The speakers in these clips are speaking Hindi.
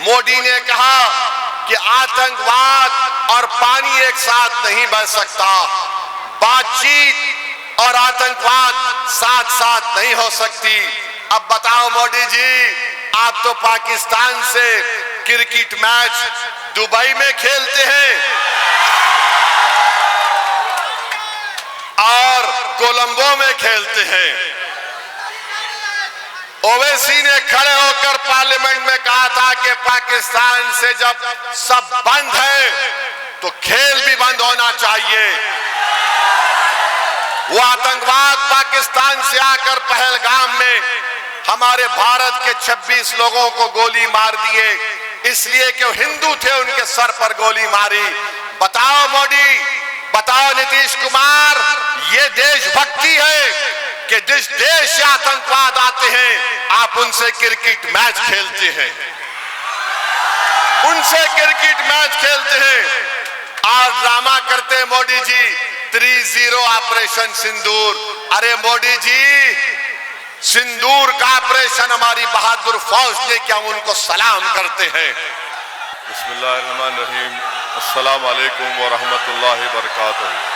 मोदी ने कहा कि आतंकवाद और पानी एक साथ नहीं बह सकता, बातचीत और आतंकवाद साथ साथ नहीं हो सकती। अब बताओ मोदी जी, आप तो पाकिस्तान से क्रिकेट मैच दुबई में खेलते हैं और कोलंबो में खेलते हैं। ओवैसी ने खड़े होकर पार्लियामेंट में कहा था कि पाकिस्तान से जब सब बंद है तो खेल भी बंद होना चाहिए। वो आतंकवाद पाकिस्तान से आकर पहलगाम में हमारे भारत के 26 लोगों को गोली मार दिए, इसलिए कि वो हिंदू थे, उनके सर पर गोली मारी। बताओ मोदी, बताओ नीतीश कुमार, ये देशभक्ति है कि जिस देश से आतंकवाद आते हैं आप उनसे क्रिकेट मैच खेलते हैं, उनसे क्रिकेट मैच खेलते हैं। आज ड्रामा करते हैं मोदी जी 3-0 ऑपरेशन सिंदूर। अरे मोदी जी, सिंदूर का ऑपरेशन हमारी बहादुर फौज ने किया, उनको सलाम करते हैं। बिस्मिल्लाहिर्रहमानिर्रहीम, अस्सलाम वालेकुम व रहमतुल्लाहि व बरकातुहू।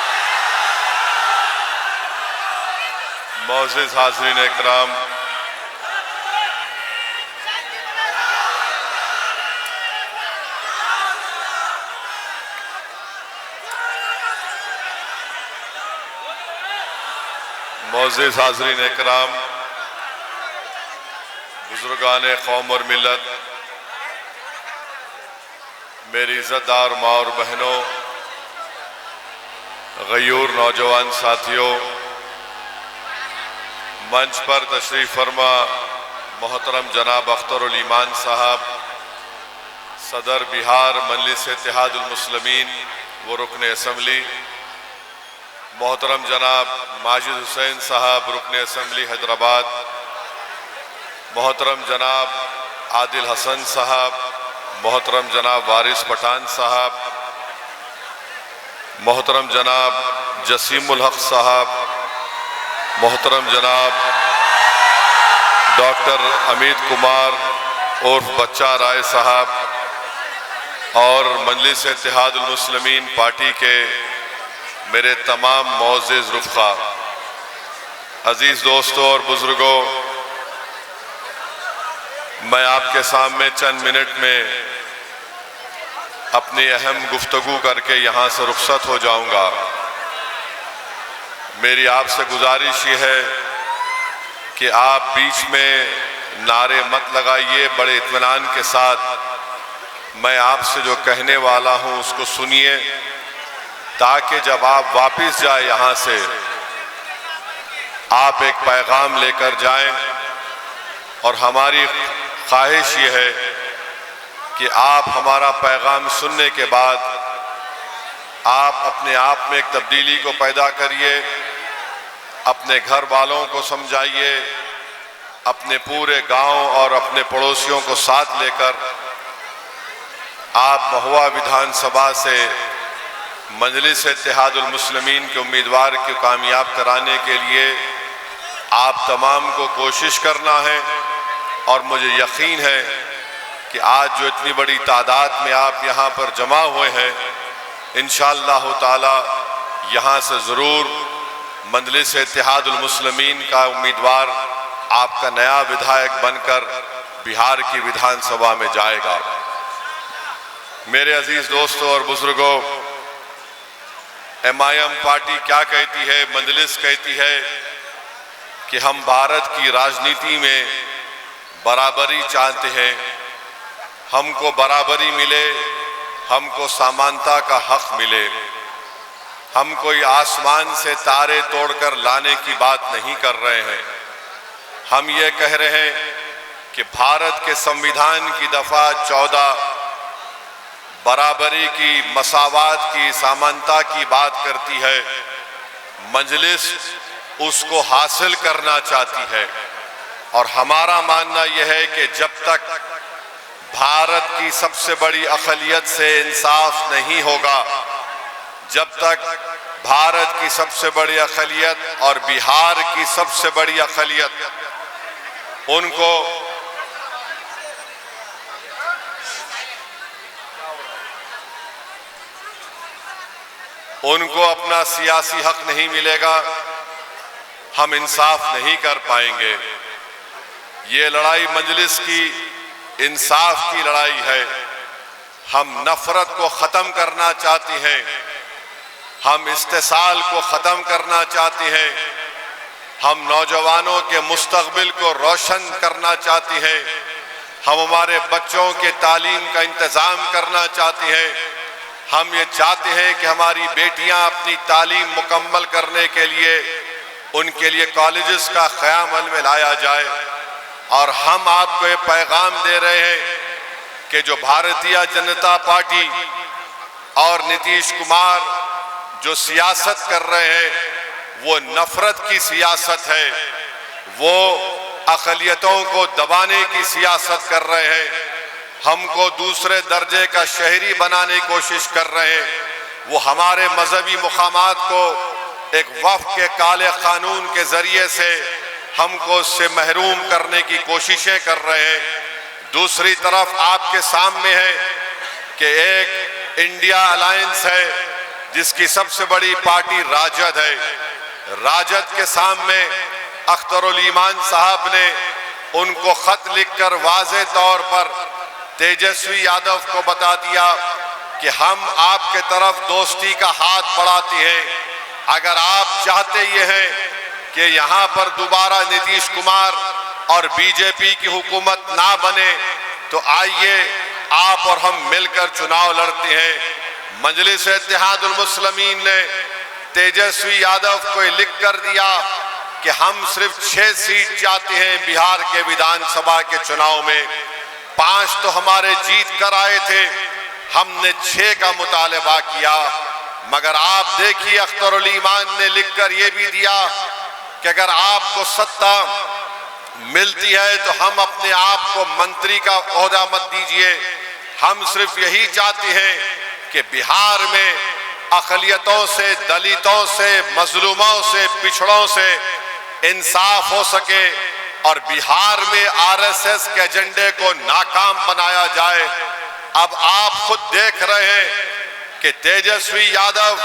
मोअज़्ज़िज़ हाज़रीन इकराम, मोअज़्ज़िज़ हाज़रीन इकराम, बुजुर्गान कौम और मिल्लत, मेरी इज़्ज़तदार माँ और बहनों, गयूर नौजवान साथियों, मंच पर तशरीफ़ फरमा मोहतरम जनाब अख्तरुल ईमान साहब, सदर बिहार मजलिस इत्तेहादुल मुस्लिमीन व रुकन असम्बली, मोहतरम जनाब माजिद हुसैन साहब रुकन असम्बली हैदराबाद, मोहतरम जनाब आदिल हसन साहब, मोहतरम जनाब वारिस पठान साहब, मोहतरम जनाब जसीमुल हक साहब, मोहतरम जनाब डॉक्टर अमित कुमार उर्फ बच्चा राय साहब और मजलिस इत्तेहादुल मुस्लिमीन पार्टी के मेरे तमाम मोअज़्ज़िज़ रुफ़क़ा, अजीज़ दोस्तों और बुज़ुर्गों, मैं आपके सामने चंद मिनट में अपनी अहम गुफ्तगू करके यहाँ से रुखसत हो जाऊँगा। मेरी आपसे गुजारिश ये है कि आप बीच में नारे मत लगाइए, बड़े इत्मीनान के साथ मैं आपसे जो कहने वाला हूँ उसको सुनिए, ताकि जब आप वापस जाए यहाँ से आप एक पैगाम लेकर जाएं। और हमारी ख्वाहिश ये है कि आप हमारा पैगाम सुनने के बाद आप अपने आप में एक तब्दीली को पैदा करिए, अपने घर वालों को समझाइए, अपने पूरे गांव और अपने पड़ोसियों को साथ लेकर आप महुआ विधानसभा से मजलिस इत्तेहादुल मुस्लिमीन के उम्मीदवार को कामयाब कराने के लिए आप तमाम को कोशिश करना है। और मुझे यकीन है कि आज जो इतनी बड़ी तादाद में आप यहाँ पर जमा हुए हैं, इंशाअल्लाह ताला यहाँ से ज़रूर मजलिस इत्तेहादुल मुस्लिमीन का उम्मीदवार आपका नया विधायक बनकर बिहार की विधानसभा में जाएगा। मेरे अजीज़ दोस्तों और बुजुर्गों, MIM पार्टी क्या कहती है, मजलिस कहती है कि हम भारत की राजनीति में बराबरी चाहते हैं, हमको बराबरी मिले, हमको समानता का हक मिले। हम कोई आसमान से तारे तोड़कर लाने की बात नहीं कर रहे हैं। हम ये कह रहे हैं कि भारत के संविधान की दफ़ा 14 बराबरी की, मसावात की, समानता की बात करती है। मजलिस उसको हासिल करना चाहती है और हमारा मानना यह है कि जब तक भारत की सबसे बड़ी अक़लियत से इंसाफ नहीं होगा, जब तक भारत की सबसे बड़ी अक़लियत और बिहार की सबसे बड़ी अक़लियत उनको उनको अपना सियासी हक नहीं मिलेगा, हम इंसाफ नहीं कर पाएंगे। ये लड़ाई मजलिस की इंसाफ की लड़ाई है। हम नफरत को ख़त्म करना चाहते हैं, हम इस्तेसाल को ख़त्म करना चाहते हैं, हम नौजवानों के मुस्तकबिल को रोशन करना चाहते हैं, हम हमारे बच्चों के तालीम का इंतज़ाम करना चाहते हैं। हम ये चाहते हैं कि हमारी बेटियां अपनी तालीम मुकम्मल करने के लिए उनके लिए कॉलेजेस का क़याम में लाया जाए। और हम आपको ये पैगाम दे रहे हैं कि जो भारतीय जनता पार्टी और नीतीश कुमार जो सियासत कर रहे हैं वो नफरत की सियासत है, वो अक़लियतों को दबाने की सियासत कर रहे हैं, हमको दूसरे दर्जे का शहरी बनाने की कोशिश कर रहे हैं। वो हमारे मजहबी मुकामात को एक वफ़ के काले कानून के ज़रिए से हमको उससे महरूम करने की कोशिशें कर रहे हैं। दूसरी तरफ आपके सामने है कि एक इंडिया अलायंस है जिसकी सबसे बड़ी पार्टी राजद है। राजद के सामने अख्तरुल ईमान साहब ने उनको खत लिखकर वाज़े तौर पर तेजस्वी यादव को बता दिया कि हम आपके तरफ दोस्ती का हाथ बढ़ाते हैं। अगर आप चाहते ये हैं कि यहाँ पर दोबारा नीतीश कुमार और बीजेपी की हुकूमत ना बने तो आइए आप और हम मिलकर चुनाव लड़ते हैं। मजलिस इत्तेहादुल मुस्लिमीन ने तेजस्वी यादव को लिख कर दिया कि हम सिर्फ 6 सीट चाहते हैं बिहार के विधानसभा के चुनाव में। 5 तो हमारे जीत कर आए थे, हमने 6 का मुतालबा किया। मगर आप देखिए अख्तरुल ईमान ने लिखकर यह भी दिया कि अगर आपको सत्ता मिलती है तो हम अपने आप को मंत्री का ओहदा मत दीजिए। हम सिर्फ यही चाहते हैं कि बिहार में अक़लियतों से, दलितों से, मजलूमों से, पिछड़ों से इंसाफ हो सके और बिहार में आरएसएस के एजेंडे को नाकाम बनाया जाए। अब आप खुद देख रहे हैं कि तेजस्वी यादव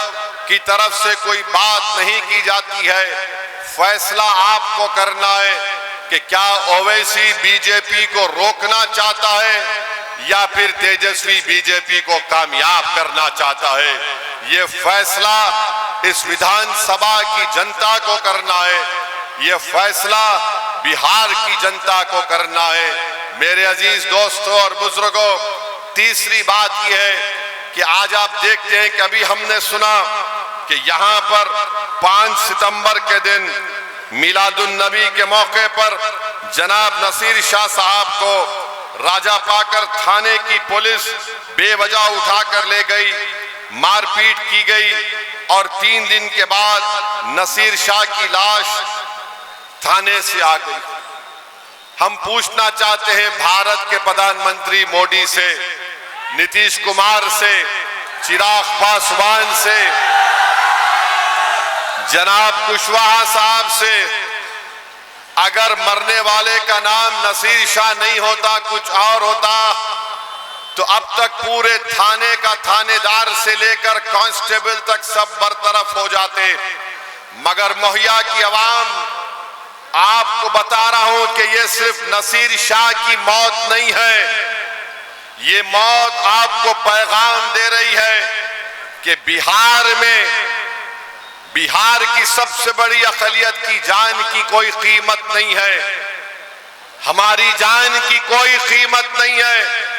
की तरफ से कोई बात नहीं की जाती है। फैसला आपको करना है कि क्या ओवैसी बीजेपी को रोकना चाहता है या फिर तेजस्वी बीजेपी को कामयाब करना चाहता है। ये फैसला इस विधानसभा की जनता को करना है, ये फैसला बिहार की जनता को करना है। मेरे अजीज दोस्तों और बुजुर्गों, तीसरी बात यह है कि आज आप देखते हैं कि अभी हमने सुना कि यहाँ पर 5 सितंबर के दिन मिलादुन नबी के मौके पर जनाब नसीर शाह साहब को राजा पाकर थाने की पुलिस बेवजह उठाकर ले गई, मारपीट की गई और 3 दिन के बाद नसीर शाह की लाश थाने से आ गई। हम पूछना चाहते हैं भारत के प्रधानमंत्री मोदी से, नीतीश कुमार से, चिराग पासवान से, जनाब कुशवाहा साहब से, अगर मरने वाले का नाम नसीर शाह नहीं होता, कुछ और होता, तो अब तक पूरे थाने का थानेदार से लेकर कांस्टेबल तक सब बरतरफ हो जाते। मगर मोहैया की आवाम आपको बता रहा हूं कि ये सिर्फ नसीर शाह की मौत नहीं है, ये मौत आपको पैगाम दे रही है कि बिहार में बिहार की सबसे बड़ी अक़लियत की जान की कोई कीमत नहीं है, हमारी जान की कोई कीमत नहीं है।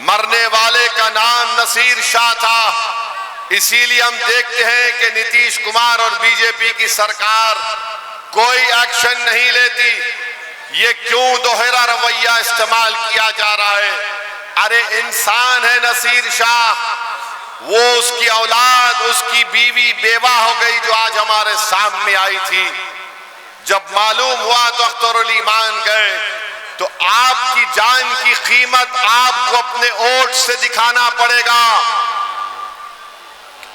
मरने वाले का नाम नसीर शाह था। इसीलिए हम देखते हैं कि नीतीश कुमार और बीजेपी की सरकार कोई एक्शन नहीं लेती। ये क्यों दोहरा रवैया इस्तेमाल किया जा रहा है? अरे इंसान है नसीर शाह, वो उसकी औलाद, उसकी बीवी बेवा हो गई जो आज हमारे सामने आई थी। जब मालूम हुआ तो अख्तरुल ईमान गए। तो आपकी जान की कीमत आपको अपने वोट से दिखाना पड़ेगा।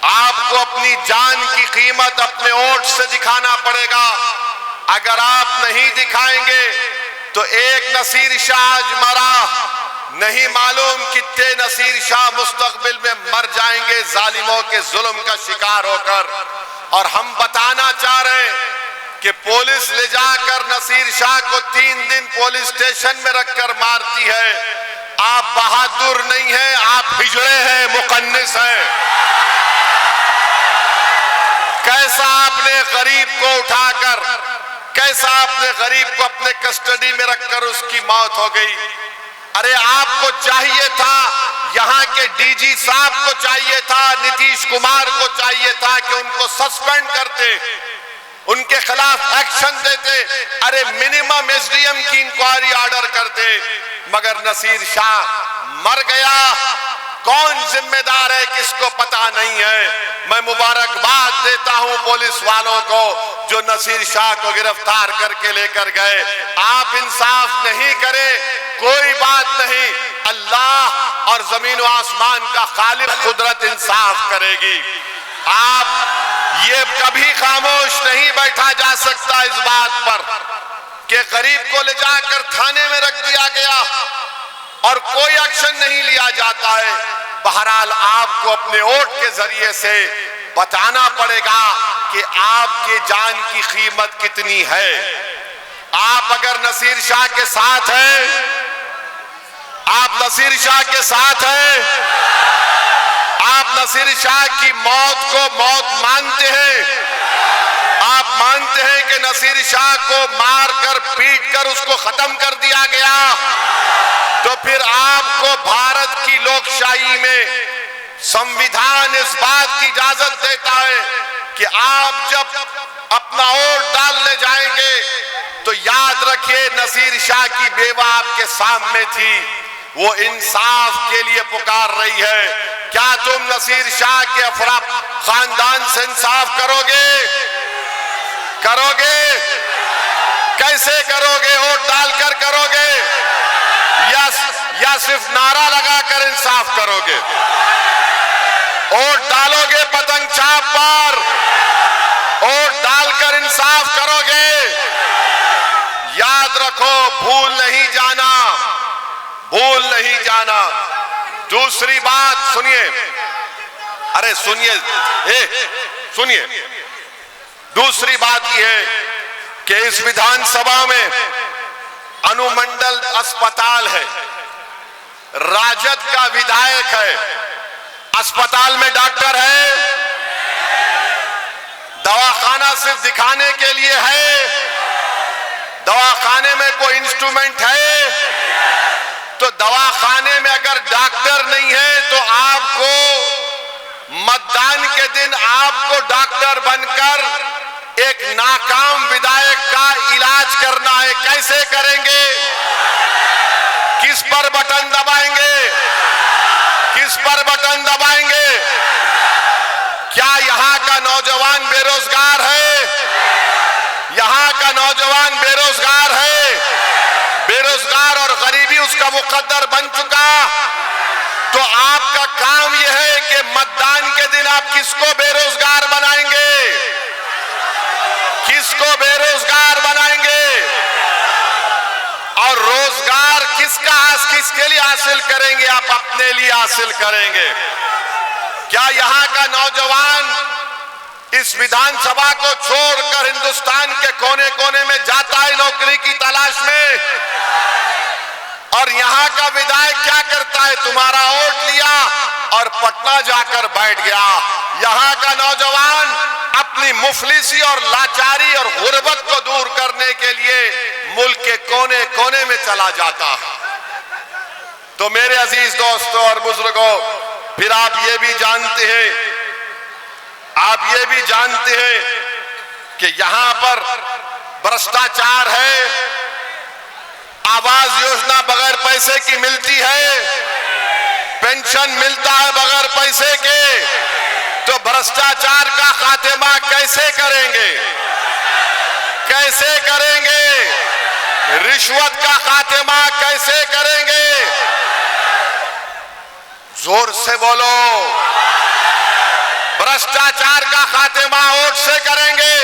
आपको अपनी जान की कीमत अपने वोट से दिखाना पड़ेगा। अगर आप नहीं दिखाएंगे तो एक नसीर शाह आज मरा, नहीं मालूम कितने नसीर शाह मुस्तकबिल में मर जाएंगे जालिमों के जुल्म का शिकार होकर। और हम बताना चाह रहे हैं कि पुलिस ले जाकर नसीर शाह को 3 दिन पुलिस स्टेशन में रखकर मारती है। आप बहादुर नहीं हैं, आप हिजड़े हैं, मुकन्निस हैं। कैसा आपने गरीब को उठाकर, कैसा आपने गरीब को अपने कस्टडी में रखकर उसकी मौत हो गई। अरे आपको चाहिए था, यहाँ के डीजी साहब को चाहिए था, नीतीश कुमार को चाहिए था कि उनको सस्पेंड करते, उनके खिलाफ एक्शन देते, अरे मिनिमम एसडीएम की इंक्वायरी ऑर्डर करते। मगर नसीर शाह मर गया। कौन जिम्मेदार है किसको पता नहीं है। मैं मुबारकबाद देता हूं पुलिस वालों को जो नसीर शाह को गिरफ्तार करके लेकर गए। आप इंसाफ नहीं करें, कोई बात नहीं, अल्लाह और जमीन व आसमान का खालिक कुदरत इंसाफ करेगी। आप ये कभी खामोश नहीं बैठा जा सकता इस बात पर कि गरीब को ले जाकर थाने में रख दिया गया और कोई एक्शन नहीं लिया जाता है। बहरहाल आपको अपने वोट के जरिए से बताना पड़ेगा कि आपके जान की कीमत कितनी है। आप अगर नसीर शाह के साथ हैं, आप नसीर शाह के साथ हैं, आप नसीर शाह की मौत को मौत मानते हैं, आप मानते हैं कि नसीर शाह को मारकर पीटकर उसको खत्म कर दिया गया, तो फिर आपको भारत की लोकशाही में संविधान इस बात की इजाजत देता है कि आप जब अपना वोट डालने जाएंगे तो याद रखिए नसीर शाह की बेवा आपके सामने थी, वो इंसाफ के लिए पुकार रही है। क्या तुम नसीर शाह के अफरा खानदान से इंसाफ करोगे? करोगे? कैसे करोगे? वोट डालकर करोगे या सिर्फ नारा लगाकर इंसाफ करोगे? वोट डालोगे पतंग छाप पर, वोट डालकर इंसाफ करोगे। याद रखो, भूल नहीं जाना, भूल नहीं जाना। दूसरी बात सुनिए, अरे सुनिए, सुनिए, दूसरी बात यह है कि इस विधानसभा में अनुमंडल अस्पताल है, राजद का विधायक है, अस्पताल में डॉक्टर है, दवाखाना सिर्फ दिखाने के लिए है, दवाखाने में कोई इंस्ट्रूमेंट है, तो दवाखाने में अगर डॉक्टर नहीं है तो आपको मतदान के दिन आपको डॉक्टर बनकर एक नाकाम विधायक का इलाज करना है। कैसे करेंगे? किस पर बटन दबाएंगे? किस पर बटन दबाएंगे? क्या यहाँ का नौजवान बेरोजगार है? यहाँ का नौजवान बेरोजगार है, बेरोजगार और गरीबी उसका मुकद्दर बन चुका। तो आपका काम यह है कि मतदान के दिन आप किसको बेरोजगार बनाएंगे? किसको बेरोजगार बनाएंगे? और रोजगार किसके लिए हासिल करेंगे? आप अपने लिए हासिल करेंगे। क्या यहाँ का नौजवान इस विधानसभा को छोड़कर हिंदुस्तान के कोने कोने में जाता है नौकरी की तलाश में? और यहाँ का विधायक क्या करता है? तुम्हारा वोट लिया और पटना जाकर बैठ गया। यहाँ का नौजवान अपनी मुफलिसी और लाचारी और गुर्बत को दूर करने के लिए मुल्क के कोने कोने में चला जाता है। तो मेरे अजीज दोस्तों और बुजुर्गों, फिर आप ये भी जानते हैं, आप ये भी जानते हैं कि यहां पर भ्रष्टाचार है, आवास योजना बगैर पैसे की मिलती है, पेंशन मिलता है बगैर पैसे के। तो भ्रष्टाचार का खात्मा कैसे करेंगे? कैसे करेंगे? रिश्वत का खात्मा कैसे करेंगे? जोर से बोलो। भ्रष्टाचार का खात्मा वोट से करेंगे,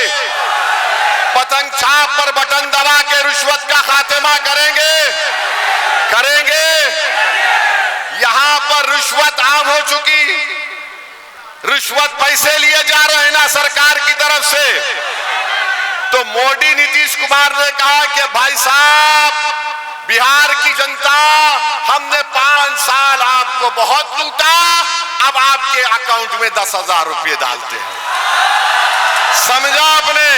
पतंग छाप पर बटन दबा के रिश्वत का खात्मा करेंगे? करेंगे? यहां पर रिश्वत आम हो चुकी, रिश्वत पैसे लिए जा रहे हैं ना सरकार की तरफ से, तो मोदी नीतीश कुमार ने कहा कि भाई साहब बिहार की जनता, हमने 5 साल आपको बहुत लूटा, अब आपके अकाउंट में 10,000 रुपये डालते हैं। समझा आपने?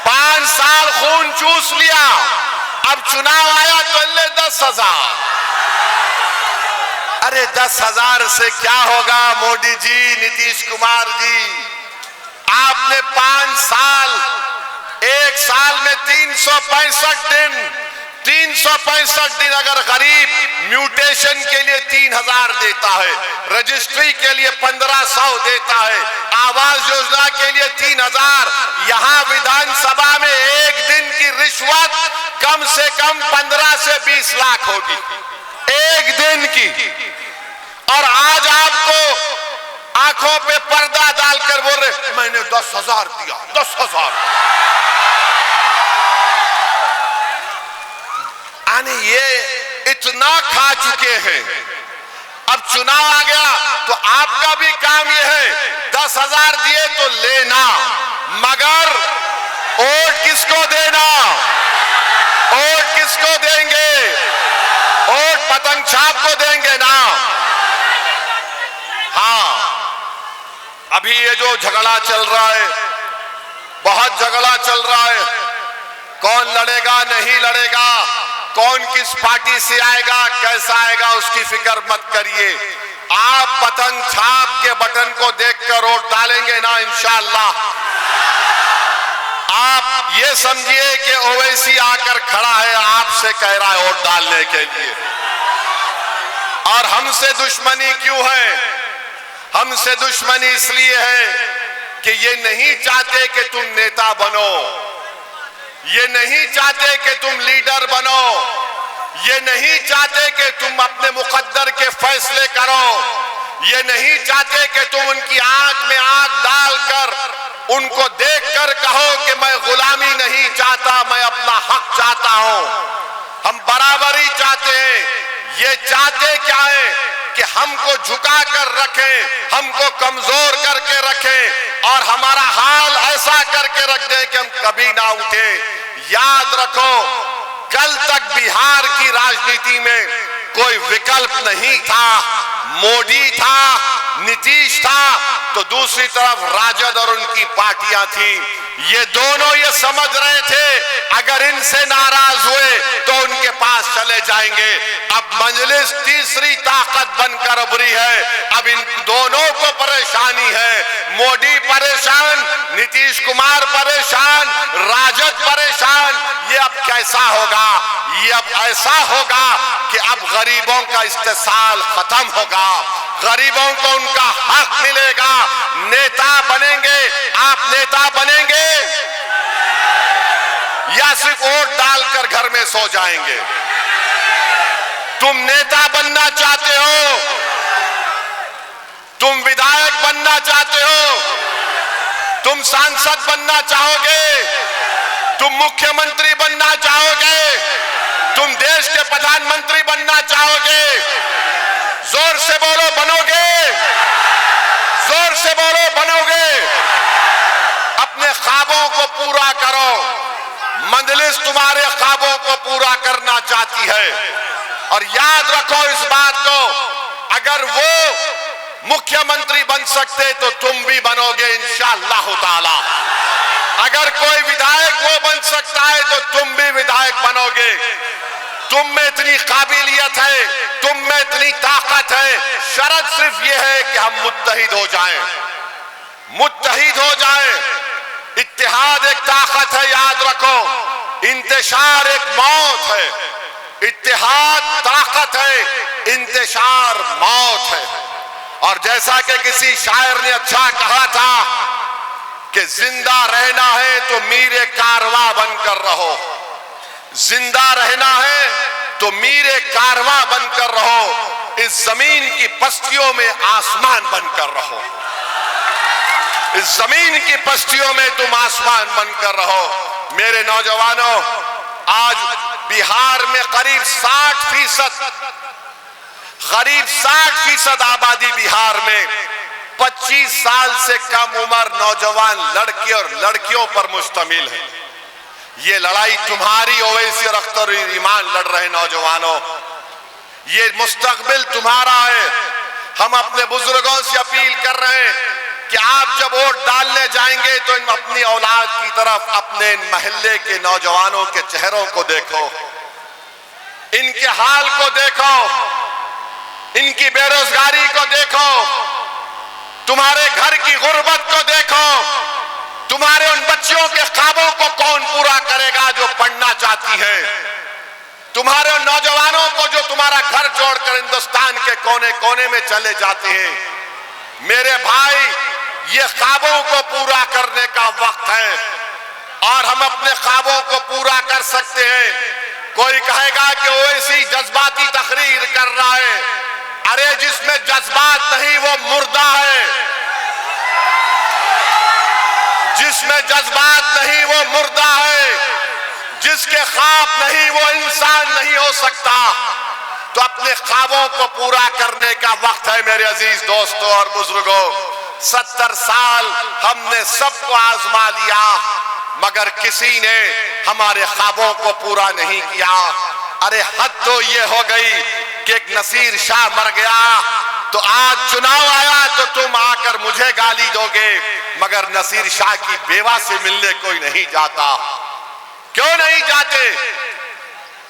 5 साल खून चूस लिया, अब चुनाव आया तो ले 10,000। अरे 10,000 से क्या होगा मोदी जी, नीतीश कुमार जी? आपने 5 साल, एक साल में 365 दिन, 365 दिन अगर गरीब म्यूटेशन के लिए 3,000 देता है, रजिस्ट्री के लिए 1,500 देता है, आवास योजना के लिए 3,000, यहां विधानसभा में एक दिन की रिश्वत कम से कम 15 से 20 लाख होगी एक दिन की। और आज आपको आंखों पे पर्दा डालकर बोल रहे मैंने 10,000 दिया, 10,000। यानी ये इतना खा चुके हैं, अब चुनाव आ गया तो आपका भी काम ये है 10,000 दिए तो लेना, मगर वोट किसको देना? वोट किसको देंगे? वोट पतंग छाप को देंगे ना। हाँ, अभी ये जो झगड़ा चल रहा है, बहुत झगड़ा चल रहा है, कौन लड़ेगा नहीं लड़ेगा, कौन किस पार्टी से आएगा, कैसा आएगा, उसकी फिक्र मत करिए। आप पतंग छाप के बटन को देखकर वोट डालेंगे ना इंशाअल्लाह। आप ये समझिए कि ओवैसी आकर खड़ा है, आपसे कह रहा है वोट डालने के लिए। और हमसे दुश्मनी क्यों है? हमसे दुश्मनी इसलिए है कि ये नहीं चाहते कि तुम नेता बनो, ये नहीं चाहते कि तुम लीडर बनो, ये नहीं चाहते कि तुम अपने मुकद्दर के फैसले करो, ये नहीं चाहते कि तुम उनकी आंख में आंख डालकर उनको देखकर कहो कि मैं गुलामी नहीं चाहता, मैं अपना हक चाहता हूं। हम बराबरी चाहते हैं। ये चाहते क्या है कि हमको झुका कर रखें, हमको कमजोर करके रखें और हमारा हाल ऐसा करके रख दें कि हम कभी ना उठे। याद रखो, कल तक बिहार की राजनीति में कोई विकल्प नहीं था, मोदी था, नीतीश था, तो दूसरी तरफ राजद और उनकी पार्टियां थी। ये दोनों ये समझ रहे थे अगर इनसे नाराज हुए तो उनके पास चले जाएंगे। अब मजलिस तीसरी ताकत बनकर उभरी है, अब इन दोनों को परेशानी है। मोदी परेशान, नीतीश कुमार परेशान, राजद परेशान। ये अब कैसा होगा? ये अब ऐसा होगा कि अब गरीबों का इस्तेसाल खत्म होगा, गरीबों को उनका हक मिलेगा। नेता बनेंगे, आप नेता बनेंगे या सिर्फ वोट डालकर घर में सो जाएंगे? तुम नेता बनना चाहते हो? तुम विधायक बनना चाहते हो? तुम सांसद बनना चाहोगे? तुम मुख्यमंत्री बनना चाहोगे? तुम देश के प्रधानमंत्री बनना चाहोगे? जोर से बोलो, बनोगे? जोर से बोलो, बनोगे? अपने ख्वाबों को पूरा करो। मजलिस तुम्हारे ख्वाबों को पूरा करना चाहती है। और याद रखो इस बात को, अगर वो मुख्यमंत्री बन सकते तो तुम भी बनोगे इंशाअल्लाह ताला। अगर कोई विधायक वो बन सकता है तो तुम भी विधायक बनोगे। तुम में इतनी काबिलियत है, तुम में इतनी ताकत है। शर्त सिर्फ ये है कि हम मुत्तहिद हो जाएं, मुत्तहिद हो जाएं। इत्तेहाद एक ताकत है, याद रखो। इंतशार एक मौत है। इत्तेहाद ताकत है, इंतशार मौत है। और जैसा कि किसी शायर ने अच्छा कहा था कि जिंदा रहना है तो मीरे कारवां बनकर रहो, जिंदा रहना है तो मीरे कारवां बनकर रहो, इस जमीन की पस्तियों में आसमान बनकर रहो, इस जमीन की पस्तियों में तुम आसमान बनकर रहो। मेरे नौजवानों, आज बिहार में करीब 60% आबादी बिहार में 25 साल से कम उम्र नौजवान लड़के और लड़कियों पर मुश्तमिल है। ये लड़ाई तुम्हारी ओवैसी और अख्तर ईमान लड़ रहे नौजवानों, ये मुस्तकबिल तुम्हारा है। हम अपने बुजुर्गों से अपील कर रहे हैं कि आप जब वोट डालने जाएंगे तो अपनी औलाद की तरफ अपने महल्ले के नौजवानों के चेहरों को देखो, इनके हाल को देखो, इनकी बेरोजगारी को देखो, तुम्हारे घर की गुर्बत को देखो, तुम्हारे उन बच्चियों के ख्वाबों को कौन पूरा करेगा जो पढ़ना चाहती है, तुम्हारे उन नौजवानों को जो तुम्हारा घर छोड़कर हिंदुस्तान के कोने कोने में चले जाते हैं। मेरे भाई, ये ख्वाबों को पूरा करने का वक्त है और हम अपने ख्वाबों को पूरा कर सकते हैं। कोई कहेगा कि ओवैसी जज्बाती तकरीर कर रहा है। अरे जिसमें जज्बात नहीं वो मुर्दा है, जिसमें जज्बात नहीं वो मुर्दा है, जिसके ख्वाब नहीं वो इंसान नहीं हो सकता। तो अपने ख्वाबों को पूरा करने का वक्त है मेरे अजीज दोस्तों और बुजुर्गों। 70 साल हमने सबको आजमा लिया मगर किसी ने हमारे ख्वाबों को पूरा नहीं किया। अरे हद तो ये हो गई कि एक नसीर शाह मर गया तो आज चुनाव आया तो तुम आकर मुझे गाली दोगे, मगर नसीर शाह की बेवा से मिलने कोई नहीं जाता। क्यों नहीं जाते?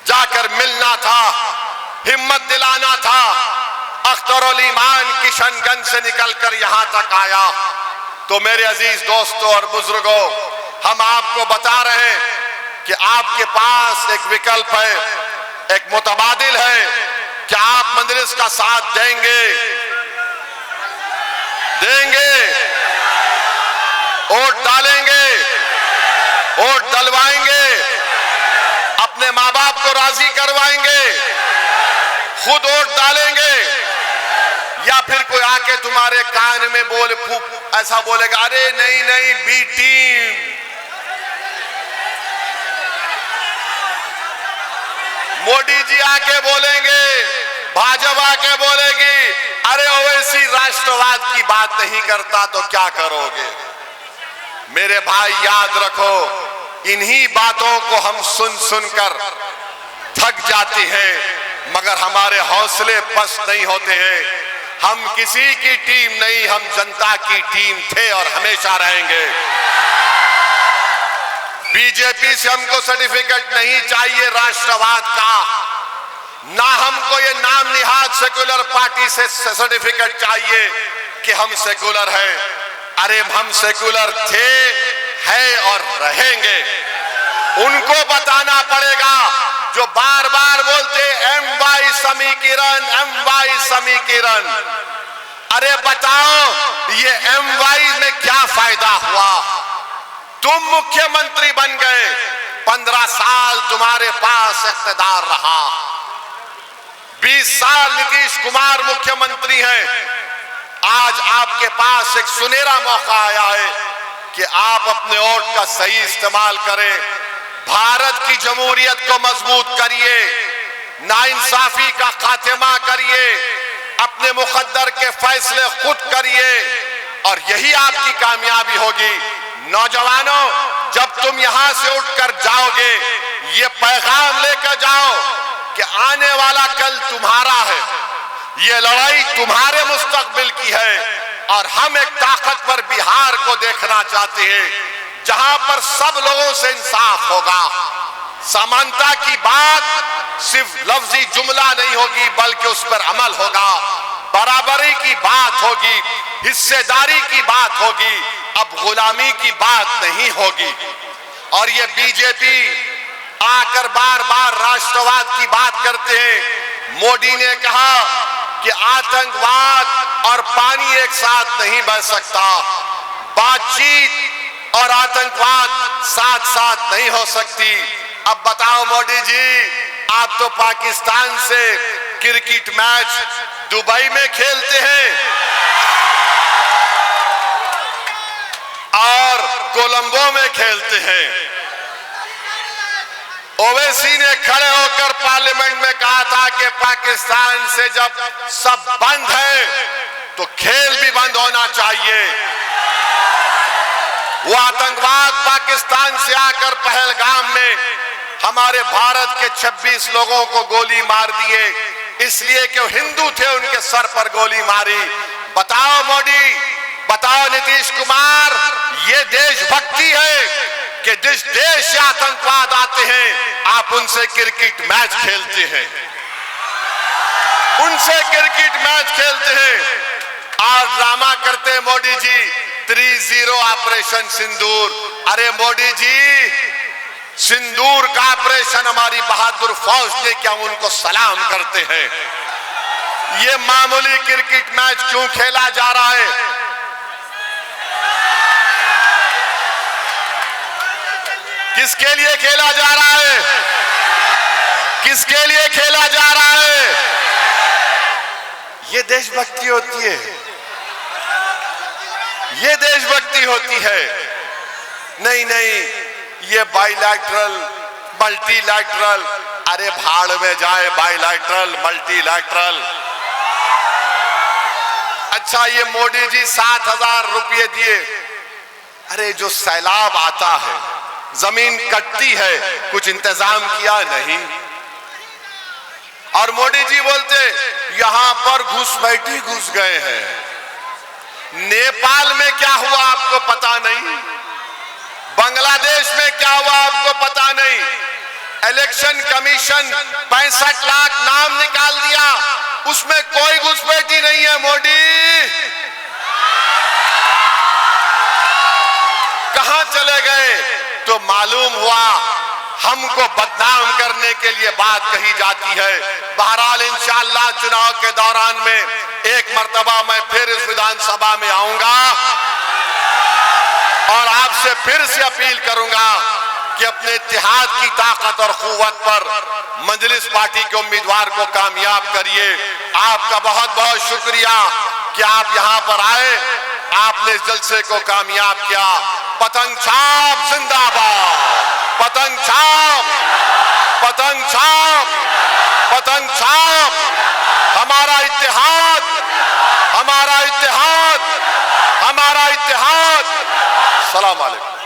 जाकर मिलना था, हिम्मत दिलाना था। अख्तरुल ईमान किशनगंज से निकलकर यहां तक आया। तो मेरे अजीज दोस्तों और बुजुर्गों, हम आपको बता रहे हैं कि आपके पास एक विकल्प है, एक मुतबादिल है। क्या आप मजलिस का साथ देंगे? वोट डालेंगे, वोट डलवाएंगे, अपने माँ बाप को राजी करवाएंगे, खुद वोट डालेंगे, या फिर कोई आके तुम्हारे कान में बोले ऐसा बोलेगा, अरे नहीं नहीं बी टीम, मोदी जी आके बोलेंगे, भाजपा आके बोलेगी, अरे ओवैसी राष्ट्रवाद की बात नहीं करता तो क्या करोगे? मेरे भाई याद रखो, इन्हीं बातों को हम सुन सुनकर थक जाते हैं मगर हमारे हौसले पस्त नहीं होते हैं। हम किसी की टीम नहीं, हम जनता की टीम थे और हमेशा रहेंगे। बीजेपी से हमको सर्टिफिकेट नहीं चाहिए राष्ट्रवाद का, ना हमको ये नाम निहाद सेक्युलर पार्टी से सर्टिफिकेट चाहिए कि हम सेक्युलर हैं। अरे हम सेक्युलर थे, हैं और रहेंगे। उनको बताना पड़ेगा जो बार बार बोलते MY समीकरण, MY समीकरण। अरे बताओ ये MY में क्या फायदा हुआ? तुम मुख्यमंत्री बन गए, 15 साल तुम्हारे पास इख्तिदार रहा, 20 साल नीतीश कुमार मुख्यमंत्री हैं। आज आपके पास एक सुनहरा मौका आया है कि आप अपने वोट का सही इस्तेमाल करें, भारत की जमहूरियत को मजबूत करिए, नाइंसाफी का खात्मा करिए, अपने मुकद्दर के फैसले खुद करिए और यही आपकी कामयाबी होगी। नौजवानों, जब तुम यहां से उठकर जाओगे, ये पैगाम लेकर जाओ कि आने वाला कल तुम्हारा है, ये लड़ाई तुम्हारे मुस्तकबिल की है और हम एक ताकतवर बिहार को देखना चाहते हैं जहां पर सब लोगों से इंसाफ होगा। समानता की बात सिर्फ लफ्जी जुमला नहीं होगी बल्कि उस पर अमल होगा, बराबरी की बात होगी, हिस्सेदारी की बात होगी, अब गुलामी की बात नहीं होगी। और ये बीजेपी आकर बार बार राष्ट्रवाद की बात करते हैं। मोदी ने कहा कि आतंकवाद और पानी एक साथ नहीं बह सकता, बातचीत और आतंकवाद साथ साथ नहीं हो सकती। अब बताओ मोदी जी, आप तो पाकिस्तान से क्रिकेट मैच दुबई में खेलते हैं और कोलंबो में खेलते हैं। ओवैसी ने खड़े होकर पार्लियामेंट में कहा था कि पाकिस्तान से जब सब बंद है तो खेल भी बंद होना चाहिए। वो आतंकवाद पाकिस्तान से आकर पहलगाम में हमारे भारत के 26 लोगों को गोली मार दिए, इसलिए कि वो हिंदू थे, उनके सर पर गोली मारी। बताओ मोदी, बताओ नीतीश कुमार, ये देशभक्ति है कि जिस देश से आतंकवाद आते हैं आप उनसे क्रिकेट मैच खेलते हैं, उनसे क्रिकेट मैच खेलते हैं। आज ड्रामा करते हैं मोदी जी 3-0 ऑपरेशन सिंदूर। अरे मोदी जी, सिंदूर का ऑपरेशन हमारी बहादुर फौज ने किया, उनको सलाम करते हैं। ये मामूली क्रिकेट मैच क्यों खेला जा रहा है? किसके लिए खेला जा रहा है? किसके लिए खेला जा रहा है? ये देशभक्ति होती है, ये देशभक्ति होती है। नहीं नहीं, ये बाइलैटरल, मल्टीलैटरल, अरे भाड़ में जाए बाइलैटरल, मल्टीलैटरल। अच्छा, ये मोदी जी 7,000 रुपये दिए। अरे जो सैलाब आता है, जमीन कटती है, कुछ इंतजाम किया नहीं। और मोदी जी बोलते यहां पर घुसपैठी घुस गए हैं। नेपाल में क्या हुआ आपको पता नहीं, बांग्लादेश में क्या हुआ आपको पता नहीं। इलेक्शन कमीशन 65 लाख नाम निकाल दिया, उसमें कोई घुसपैठी नहीं है। मोदी कहां चले गए? तो मालूम हुआ हमको बदनाम करने के लिए बात कही जाती है। बहरहाल इंशाअल्लाह चुनाव के दौरान में एक मर्तबा मैं फिर इस विधानसभा में आऊंगा और आपसे फिर से अपील करूंगा कि अपने इत्तेहाद की ताकत और कुव्वत पर मजलिस पार्टी के उम्मीदवार को कामयाब करिए। आपका बहुत बहुत शुक्रिया कि आप यहां पर आए, आपने इस जलसे को कामयाब किया। पतंग छाप जिंदाबाद, पतंग छाप, पतंग छाप, पतंग छाप। हमारा इत्तेहाद, हमारा इत्तेहाद, हमारा इत्तेहाद। सलाम अलैकुम।